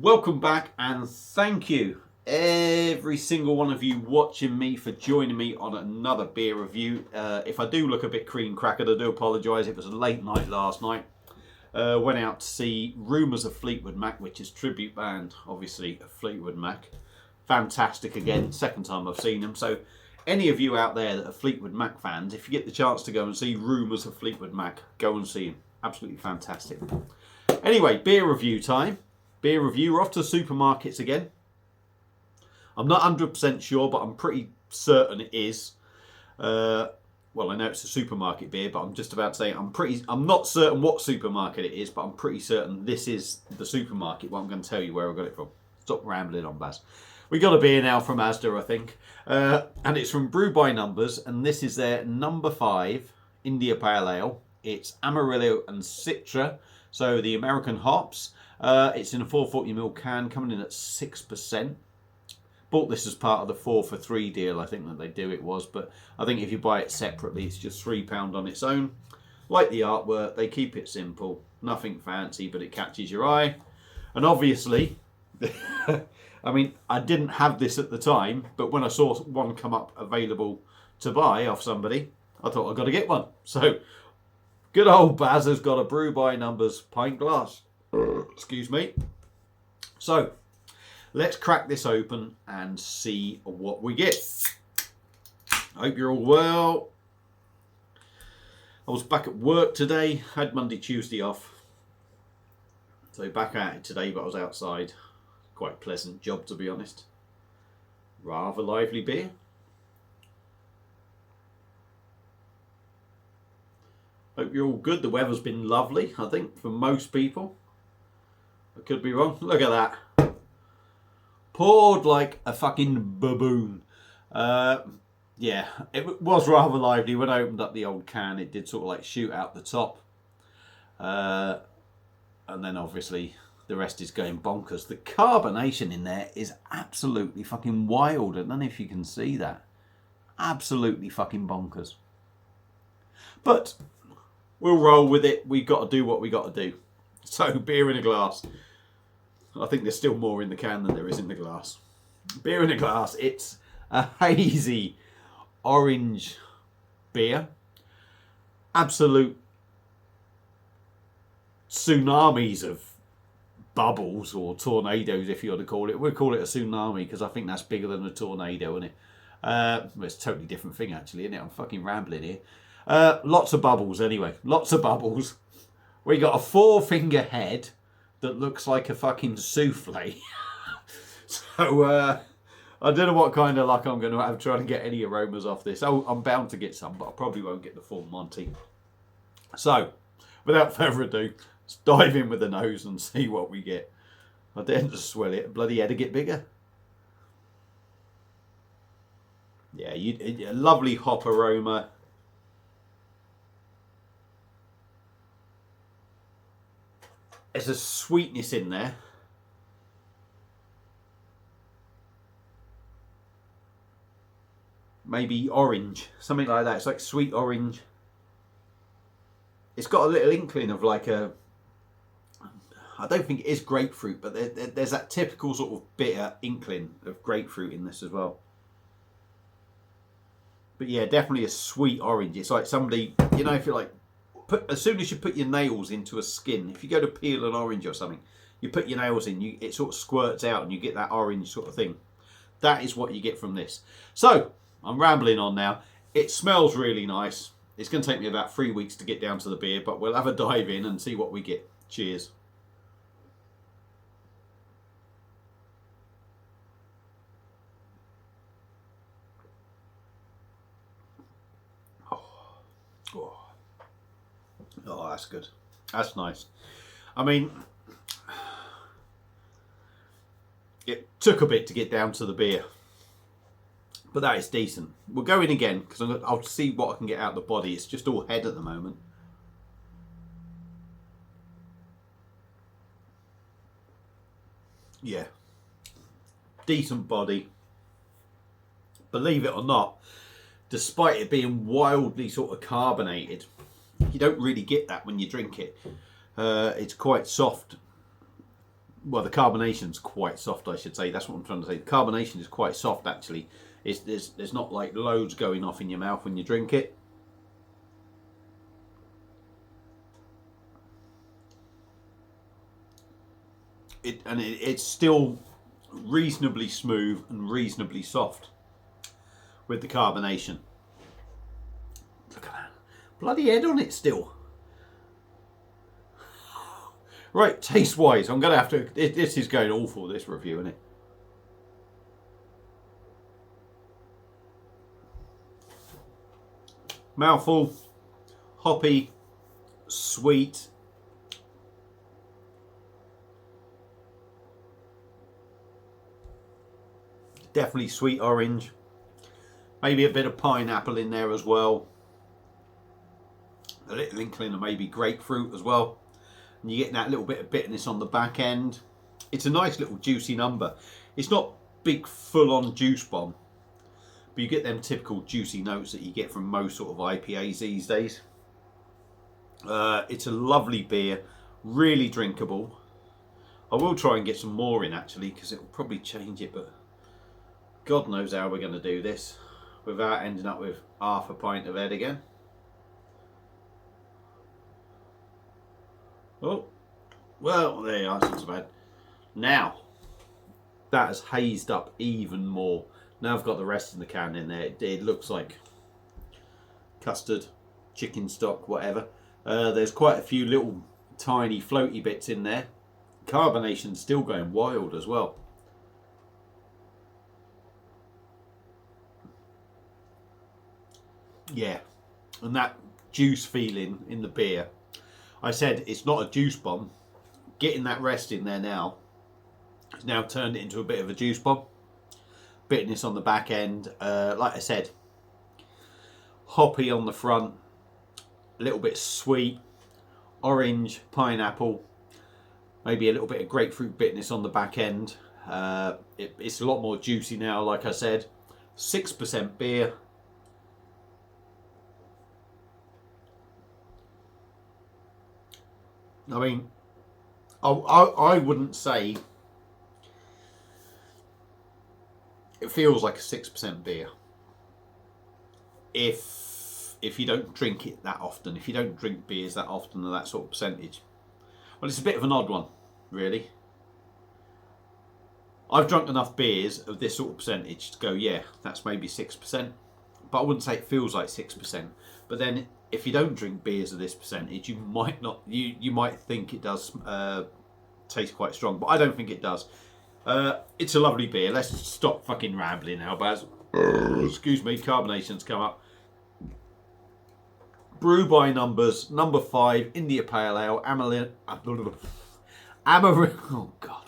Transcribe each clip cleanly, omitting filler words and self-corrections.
Welcome back, and thank you every single one of you watching me for joining me on another beer review. If I do look a bit cream crackered, I do apologise. It was a late night last night. Went out to see Rumours of Fleetwood Mac, which is tribute band, obviously, of Fleetwood Mac. Fantastic again, second time I've seen them. So any of you out there that are Fleetwood Mac fans, if you get the chance to go and see Rumours of Fleetwood Mac, go and see them. Absolutely fantastic. Anyway, beer review time. Beer review. We're off to the supermarkets again. I'm not 100% sure, but I'm pretty certain it is. Well, I know it's a supermarket beer, but I'm just about to say I'm not certain what supermarket it is, but I'm pretty certain this is the supermarket. Well, I'm going to tell you where I got it from. Stop rambling on, Baz. We got a beer now from Asda, I think, and it's from Brew by Numbers, and this is their number 5 India Pale Ale. It's Amarillo and Citra, so the American hops. It's in a 440ml can, coming in at 6%. Bought this as part of the 4 for 3 deal, I think that they do it was, but I think if you buy it separately, it's just £3 on its own. Like the artwork, they keep it simple, nothing fancy, but it catches your eye. And obviously, I mean, I didn't have this at the time, but when I saw one come up available to buy off somebody, I thought I've got to get one. So, good old Baz has got a Brew by Numbers pint glass. Excuse me. So, let's crack this open and see what we get. I hope you're all well. I was back at work today. Had Monday, Tuesday off. So back at it today, but I was outside. Quite a pleasant job, to be honest. Rather lively beer. Hope you're all good. The weather's been lovely, I think, for most people. I could be wrong. Look at that. Poured like a fucking baboon. Yeah, it was rather lively. When I opened up the old can, it did sort of like shoot out the top. And then obviously the rest is going bonkers. The carbonation in there is absolutely fucking wild. I don't know if you can see that. Absolutely fucking bonkers. But we'll roll with it. We've got to do what we got to do. So, beer in a glass. I think there's still more in the can than there is in the glass. Beer in a glass. It's a hazy orange beer. Absolute tsunamis of bubbles or tornadoes, if you want to call it. We'll call it a tsunami because I think that's bigger than a tornado, isn't it? Well, it's a totally different thing, actually, isn't it? I'm fucking rambling here. Lots of bubbles, anyway. Lots of bubbles. We got a 4-finger head that looks like a fucking souffle. So, I don't know what kind of luck I'm going to have trying to get any aromas off this. Oh, I'm bound to get some, but I probably won't get the full Monty. So, without further ado, let's dive in with the nose and see what we get. I daren't to swell it. Bloody head to get bigger. Yeah, a lovely hop aroma. There's a sweetness in there. Maybe orange, something like that. It's like sweet orange. It's got a little inkling of like a, I don't think it is grapefruit, but there's that typical sort of bitter inkling of grapefruit in this as well. But yeah, definitely a sweet orange. It's like somebody, you know, if you're like, as soon as you put your nails into a skin, if you go to peel an orange or something, you put your nails in, it sort of squirts out and you get that orange sort of thing. That is what you get from this. So, I'm rambling on now. It smells really nice. It's going to take me about 3 weeks to get down to the beer, but we'll have a dive in and see what we get. Cheers. Oh, that's good. That's nice. I mean, it took a bit to get down to the beer, but that is decent. We'll go in again because I'll see what I can get out of the body. It's just all head at the moment. Yeah. Decent body. Believe it or not, despite it being wildly sort of carbonated, you don't really get that when you drink it. It's quite soft. well, the carbonation's quite soft, I should say. That's what I'm trying to say. The carbonation is quite soft, actually. There's not like loads going off in your mouth when you drink it. It's still reasonably smooth and reasonably soft with the carbonation. Look at that bloody head on it still. Right, taste wise, I'm gonna have to. This is going awful, this review, isn't it? Mouthful, hoppy, sweet. Definitely sweet orange. Maybe a bit of pineapple in there as well. A little inkling of maybe grapefruit as well. And you get that little bit of bitterness on the back end. It's a nice little juicy number. It's not big full-on juice bomb, but you get them typical juicy notes that you get from most sort of IPAs these days. It's a lovely beer, really drinkable. I will try and get some more in actually, because it will probably change it, but God knows how we're going to do this without ending up with half a pint of head again. Oh, well, there you are, it's not so bad. Now, that has hazed up even more. Now I've got the rest of the can in there. It looks like custard, chicken stock, whatever. There's quite a few little tiny floaty bits in there. Carbonation's still going wild as well. Yeah, and that juice feeling in the beer. I said it's not a juice bomb. Getting that rest in there now, it's now turned it into a bit of a juice bomb. Bitterness on the back end, like I said, hoppy on the front, a little bit sweet, orange, pineapple, maybe a little bit of grapefruit bitterness on the back end. It's a lot more juicy now, like I said. 6% beer. I mean, I wouldn't say it feels like a 6% beer if you don't drink it that often. If you don't drink beers that often at that sort of percentage. Well, it's a bit of an odd one, really. I've drunk enough beers of this sort of percentage to go, yeah, that's maybe 6%. But I wouldn't say it feels like 6%. But then if you don't drink beers of this percentage, you might not. You might think it does taste quite strong, but I don't think it does. It's a lovely beer. Let's stop fucking rambling now, Baz. Excuse me, carbonation's come up. Brew by numbers, number 5, India Pale Ale, Amarillo. Oh God.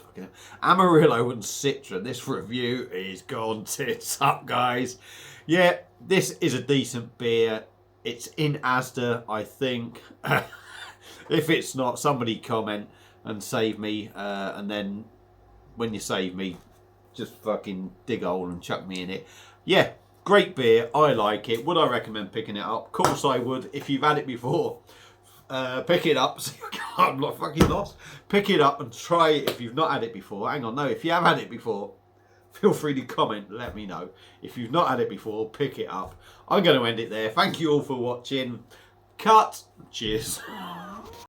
Amarillo and Citra. This review is gone tits up, guys. Yeah, this is a decent beer. It's in Asda, I think. If it's not, somebody comment and save me. And then when you save me, just fucking dig a hole and chuck me in it. Yeah, great beer. I like it. Would I recommend picking it up? Of course I would. If you've had it before, pick it up. I'm not fucking lost. Pick it up and try it if you've not had it before. Hang on, no, if you have had it before, feel free to comment, let me know. If you've not had it before, pick it up. I'm going to end it there. Thank you all for watching. Cut. Cheers.